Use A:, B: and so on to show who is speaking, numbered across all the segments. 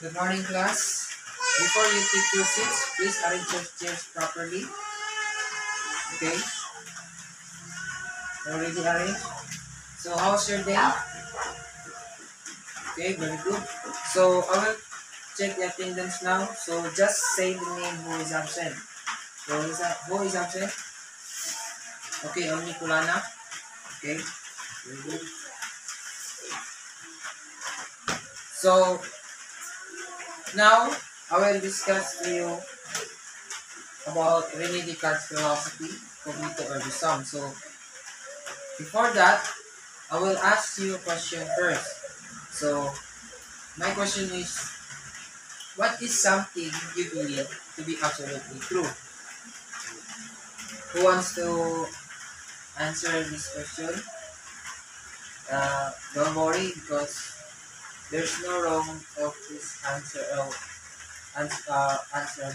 A: Good morning, class. Before you take your seats, please arrange your chairs properly. Okay? Already arranged? So, how's your day? Okay, very good. So, I will check the attendance now. So, just say the name who is absent. Who is absent? Okay, only Kulana. Okay, very good. So, now I will discuss to you about Rene Descartes' philosophy, cogito ergo sum. So, before that, I will ask you a question first. So, my question is, what is something you believe to be absolutely true? Who wants to answer this question? Don't worry because there's no wrong of this answer of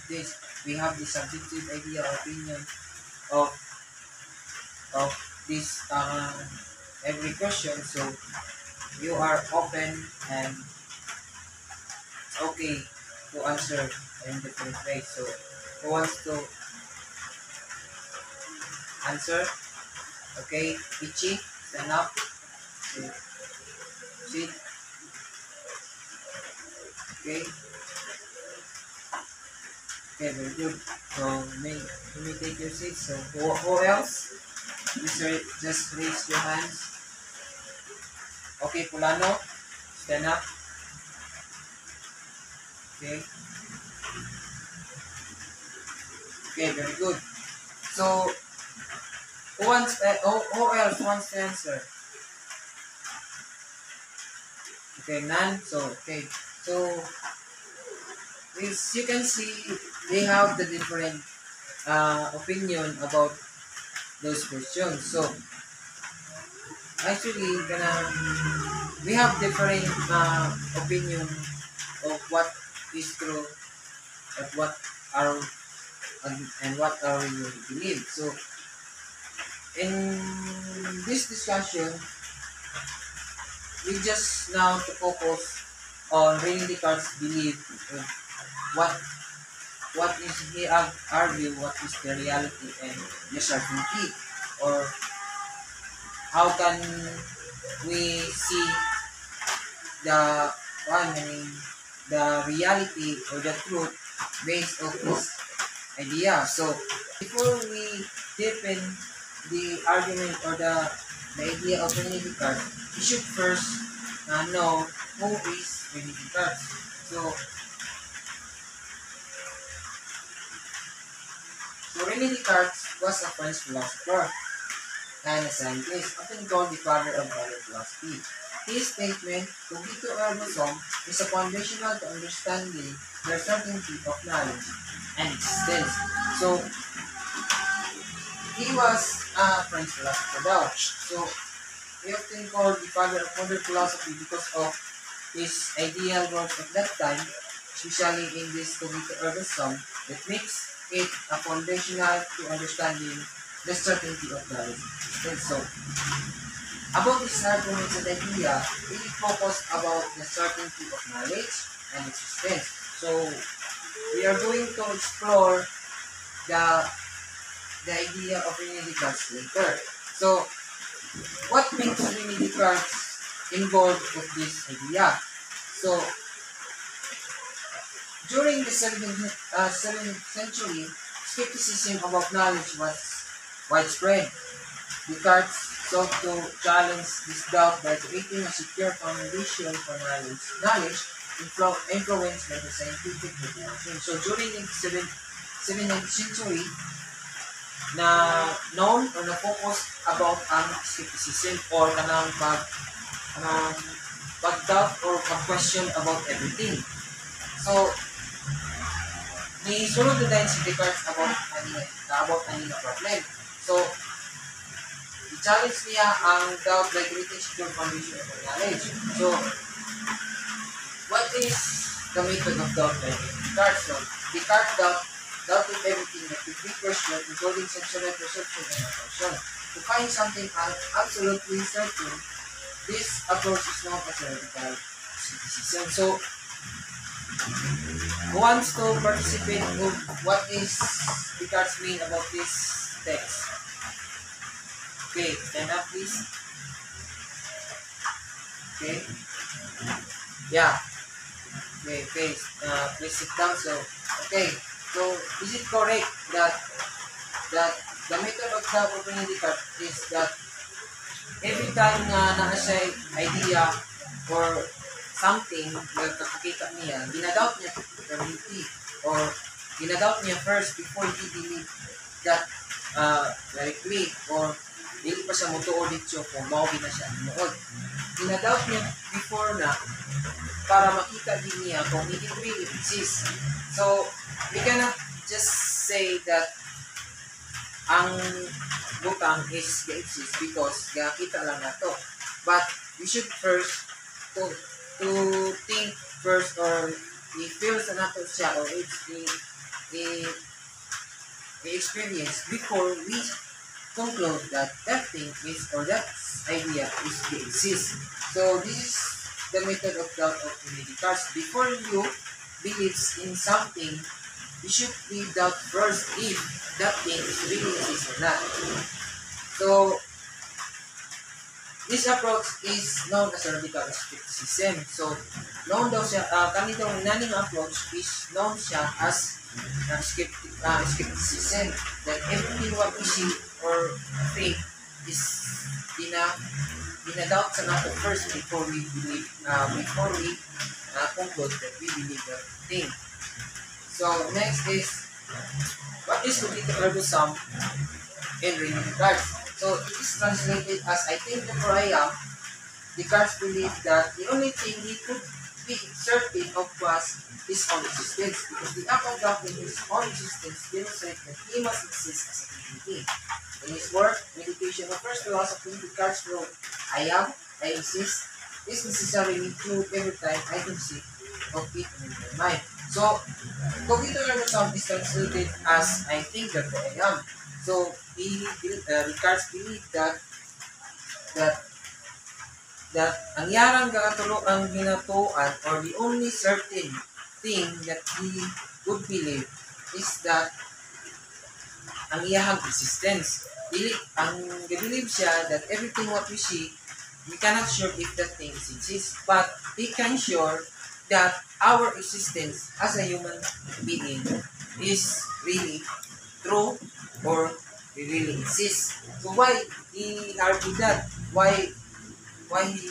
A: this. We have the subjective idea or opinion of of this every question. So you are open and okay to answer in different ways. So who wants to answer? Okay, Ichi, stand up. Okay, sit. Okay, okay, very good. So you may take your seat. So who else? Just raise your hands. Okay, Pulano, stand up. Okay, okay, very good. So who else wants to answer? Okay, none. So okay, so as you can see, they have the different opinion about those questions. So actually, we have different opinion of what is true and what are and what are we going to believe. So in this discussion, we just now to focus on Rene Descartes' belief of what what is he argue, what is the reality and the certainty, or how can we see the one, meaning the reality or the truth based on this idea. So before we deepen the argument or the idea of Rene Descartes, we should first know who is Rene Descartes. So Rene Descartes was a French philosopher and a scientist, often called the father of modern philosophy. His statement, cogito ergo sum, is a foundational to understanding the certainty of knowledge and existence. So he was a French philosopher though. So he often called the father of modern philosophy because of his ideal work at that time, especially in this cogito ergo sum, that makes it a foundational to understanding the certainty of knowledge. And so, about this arguments and idea, we focus about the certainty of knowledge and existence. So, we are going to explore the the idea of Rene Descartes later. So, what makes Rene Descartes involved with this idea? So, during the 7th century, skepticism about knowledge was widespread. Descartes sought to challenge this doubt by creating a secure foundation for knowledge influenced by the scientific revolution. So during the 17th century, na known or na-focus about ang skepticism or kanang pag-doubt or pag-question about everything. So, ni sulod na dahil si Descartes about kanina problem. So, i-challenge niya ang doubt by creating secure foundation of knowledge. So, what is the method of doubt by Descartes? So, Descartes doubted everything that could be questioned, including sensory perception and attention. To find something absolutely certain, this approach is known as radical skepticism. So, Who wants to participate of what is Descartes mean about this text? Okay, stand up please. Okay. Yeah. Okay, please sit down. So, okay. So, is it correct that the method of the opening Descartes is that every time na siya idea or something na kakakita niya, ginadoubt niya reality or ginadoubt niya first before he believe that directly or dili pa siya mutuod dito kung mao na siya muod. Ginadoubt niya before na para makita din niya kung it really exists. So, we cannot just say that ang butang is exist because nakita lang na to. But we should first to think first or i-feel sa nato siya or i-experience before we conclude that that thing is or that idea is exist. So this is the method of doubt of Descartes. Before you believe in something, you should be doubt first if that thing is really exist or not. So this approach is known as a radical skepticism. So known daw siya, kanito naning approach is known siya as skepticism, that everything what we see or think is ginadoubt sa nato first before we believe, before we conclude that we believe that thing. So next is, what is cognitive ergo sum in René Descartes? So it is translated as I think therefore I am. Descartes believed that the only thing he could be certain of was his own existence, because the act of doubting his own existence demonstrates that he must exist as a being. In his work, Meditation of First Philosophy, Descartes wrote, I am, I exist, is necessarily true every time I conceive of it in my mind. So, cognitive ergo sum is translated as I think therefore I am. So, Descartes believed that ang yarang ang ginatuan or the only certain thing that he would believe is that ang iyahang existence. Ang believe siya that everything what we see, we cannot sure if that thing exists, but he can sure that our existence as a human being is really true or really exists. So why he argued that? Why he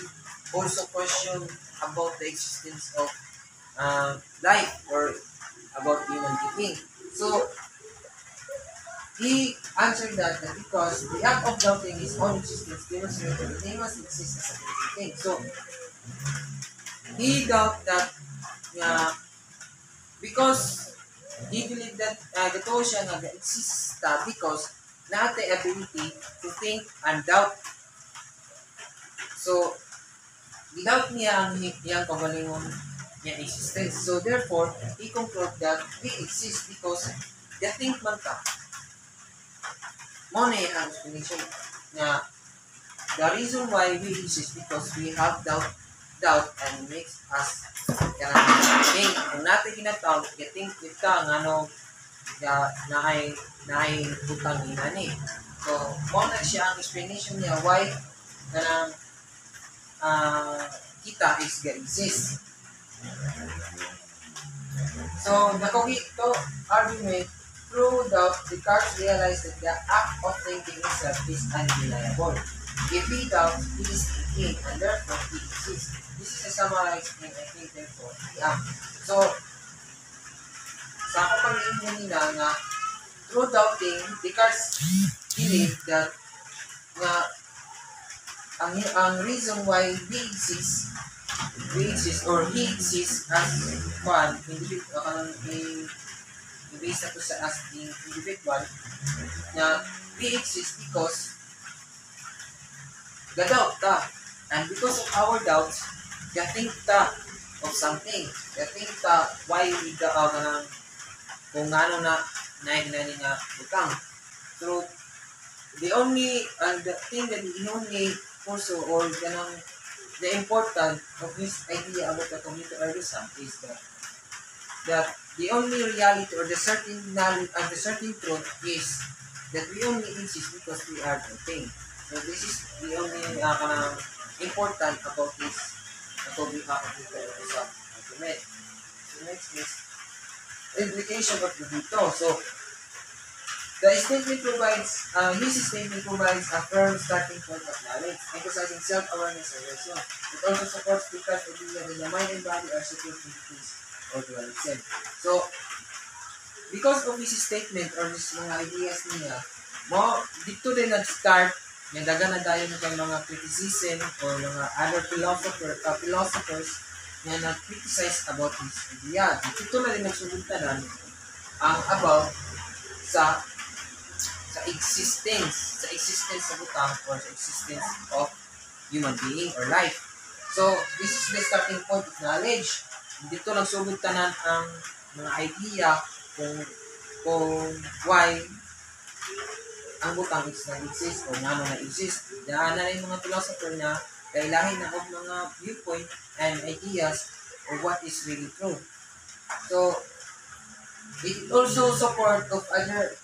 A: also question about the existence of life or about human being? So he answered that because the act of doubting his own existence demonstrates that they must exist as a living thing. So he doubt that because he believed that gatoon siya nga exist because natin ability to think and doubt. So without niya ang iyang kagalingon niya existence. So therefore, he conclude that we exist because the think man ka. Mo na yung explanation na the reason why we exist because we have doubt and makes us think. Kung natin ginataw, think ka ng ano naay butang inani. So, mo na siya ang explanation niya why kanang kita is exist. So, to argument, through doubt, Descartes realized that the act of thinking itself is undeniable. If he doubts, he is thinking, and therefore he exists. This is a summarized thing, I think, therefore, yeah. So, sa kapag-iingin nila na through doubting, Descartes believed that ang reason why we exist or he exists as one individual, based na to sa as individual, na we exist because ga-doubt ta. And because of our doubts, ga-think ta of something. Ga-think ta why we kung ano na nga butang. So, the only, the thing that he only also, or the important of this idea about the cognitive ergo sum is that that the only reality or the certain knowledge and the certain truth is that we only exist because we are contained. So this is the only important about this Toby Hakakita argument. So next is implication of the dito. So the statement provides, his statement provides a firm starting point of knowledge, emphasizing self-awareness and reason. It also supports the fact idea that the mind and body are separate entities or dualism. So, because of his statement or his mga ideas niya, dito din nag-start yung daga na dayon ng mga criticism or mga other philosophers na nag-criticize about his idea. Dito na din nagsugod-tanan ang about sa existence sa butang or sa existence of human being or life. So, this is the starting point of knowledge. Dito nagsugod tanan ang mga idea kung why ang butang is na-exist o nga na-exist. Daan na rin mga philosopher na kailangan na of mga viewpoint and ideas of what is really true. So, it also support of other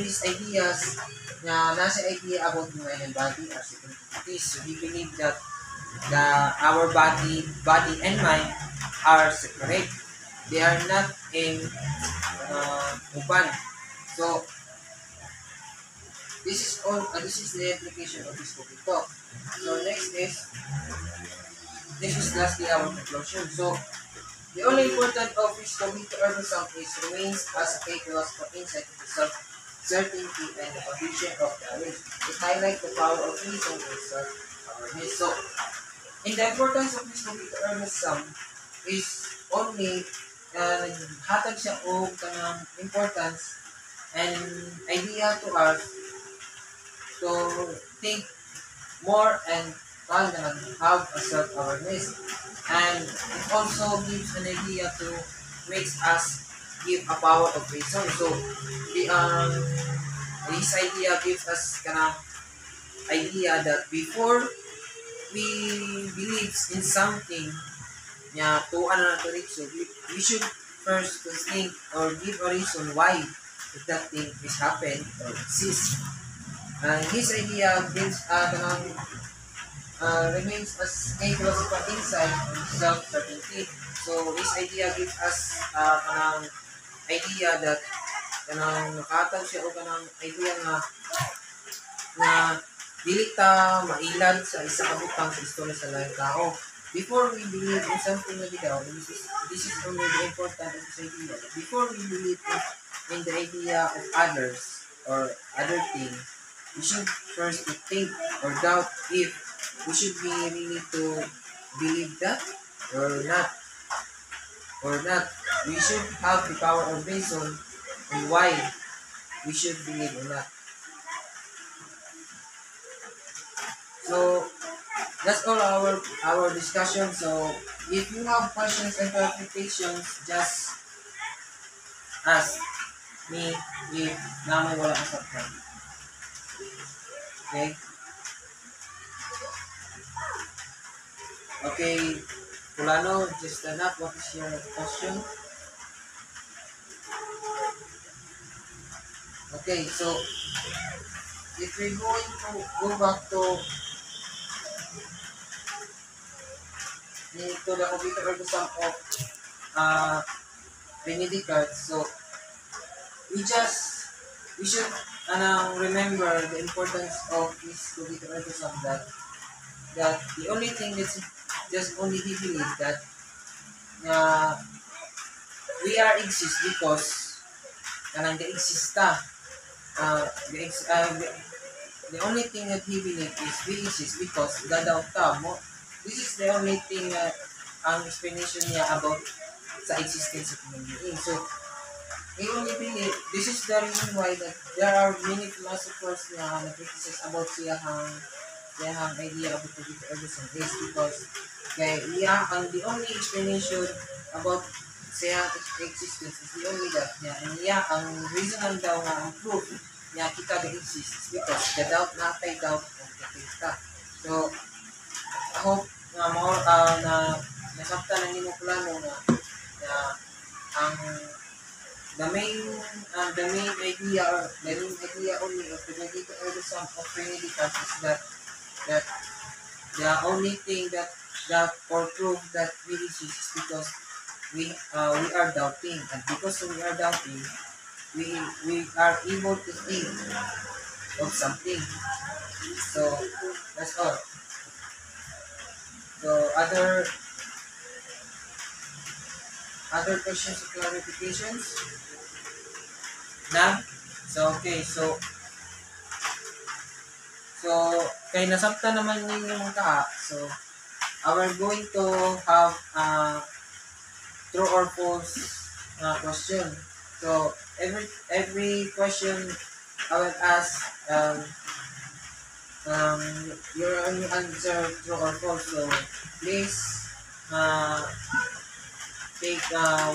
A: his ideas na nasa idea about the mind and body are separate entities. So, he believed that our body and mind are separate. They are not in uban. So, this is the implication of this topic talk. So next is lastly our conclusion. So the only important of this topic to Emerson is remains as a philosopher insight into certainty and the foundation of knowledge. It highlights the power of reason and self-awareness. So in the importance of this topic to Emerson is only hatag siya o kanang importance and idea to us to think more and have a self-awareness. And it also gives an idea to makes us give a power of reason. So this idea gives us idea that before we believe in something to reach, so we should first to think or give a reason why that thing is happened or exists. And his idea gives remains as a philosopher insight on self-certainty. So his idea gives us idea that nakatag siya o idea na dili ta mailad sa isa ka butang sa istorya sa laing tao. Before we believe in something na bitaw, this is only the important of this idea. Before we believe in the idea of others or other things, we should first think or doubt if we should be really to believe that or not. We should have the power of reason and why we should believe or not. So that's all our discussion. So if you have questions and clarifications, just ask me if naman wala ang subscribe. Okay? Okay, Fulano, just stand up. What is your question? Okay, so if we're going to go back to the computer or the sum of Benedict, so we should remember the importance of this computer or the sum that the only thing that's just only he believe that we are exist because kanang exista the only thing that he believe is we exist because gadaw ta mo. This is the only thing ang explanation niya about sa existence of human being. So he only believe this is the reason why that there are many philosophers na criticize about siyang idea about the Emerson is because the only explanation about siyang existence is the only that and ang reason daw nga ang proof niya kita the exists because the doubt natay doubt of the kita. So I hope na more na nasabtan ang imong plano na ang the main idea only of the negative sum of Trinity cards is that the only thing that for proof that we resist is because we are doubting, and because we are doubting, we are able to think of something. So that's all. So other questions or clarifications? Na? So okay, so kay nasabta naman ninyo mga kaa. So we're going to have true or false question. So every question I will ask um, your only answer true or false. So please uh, take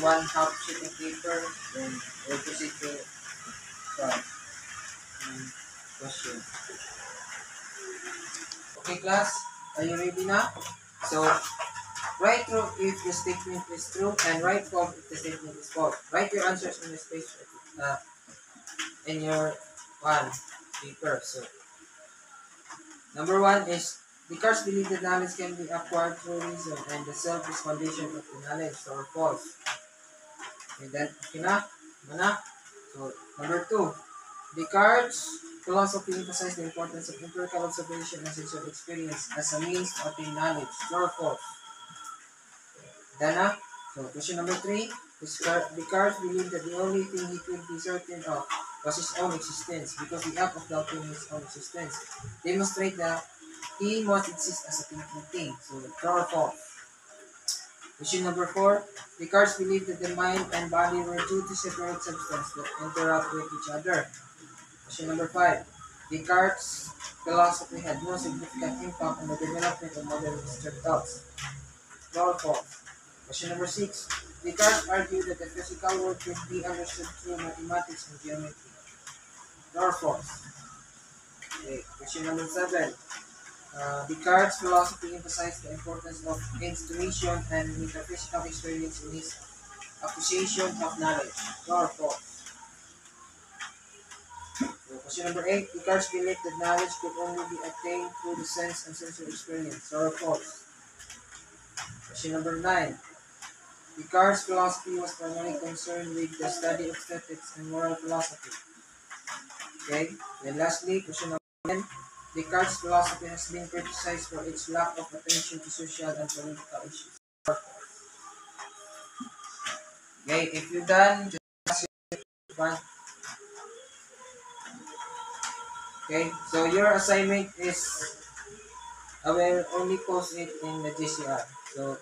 A: one half sheet of paper, then we'll proceed to start question. Okay, class, are you ready now? So write true if the statement is true and write false if the statement is false. Write your answers in the space in your one paper. So number one is Descartes believed that knowledge can be acquired through reason and the self is foundation of the knowledge, or false. Okay, then okay na? Mana? So number two, Descartes' philosophy emphasized the importance of empirical observation and sensual experience as a means to attain knowledge, or false. Dana? So question number three, Descartes believed that the only thing he could be certain of was his own existence because the act of doubting his own existence demonstrate that he must exist as a thinking thing. So true or false? Question number four, Descartes believed that the mind and body were two separate substances that interact with each other. Question number five, Descartes' philosophy had no significant impact on the development of modern abstract thoughts. True or false? Question number six, Descartes argued that the physical world could be understood through mathematics and geometry. True or false? Okay. Question number seven, Descartes' philosophy emphasized the importance of intuition and metaphysical experience in his acquisition of knowledge. True or false? So, question number eight, Descartes believed that knowledge could only be attained through the sense and sensory experience. True or false? Question number nine, Descartes' philosophy was primarily concerned with the study of ethics and moral philosophy. Okay, then lastly, question number 10. Descartes' philosophy has been criticized for its lack of attention to social and political issues. Okay, if you're done, just ask your one. Okay, so your assignment is, I will only post it in the GCR. So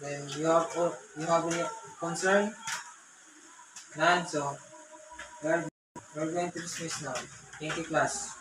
A: then you have any concern? None. So we're going to dismiss now. Thank you, class.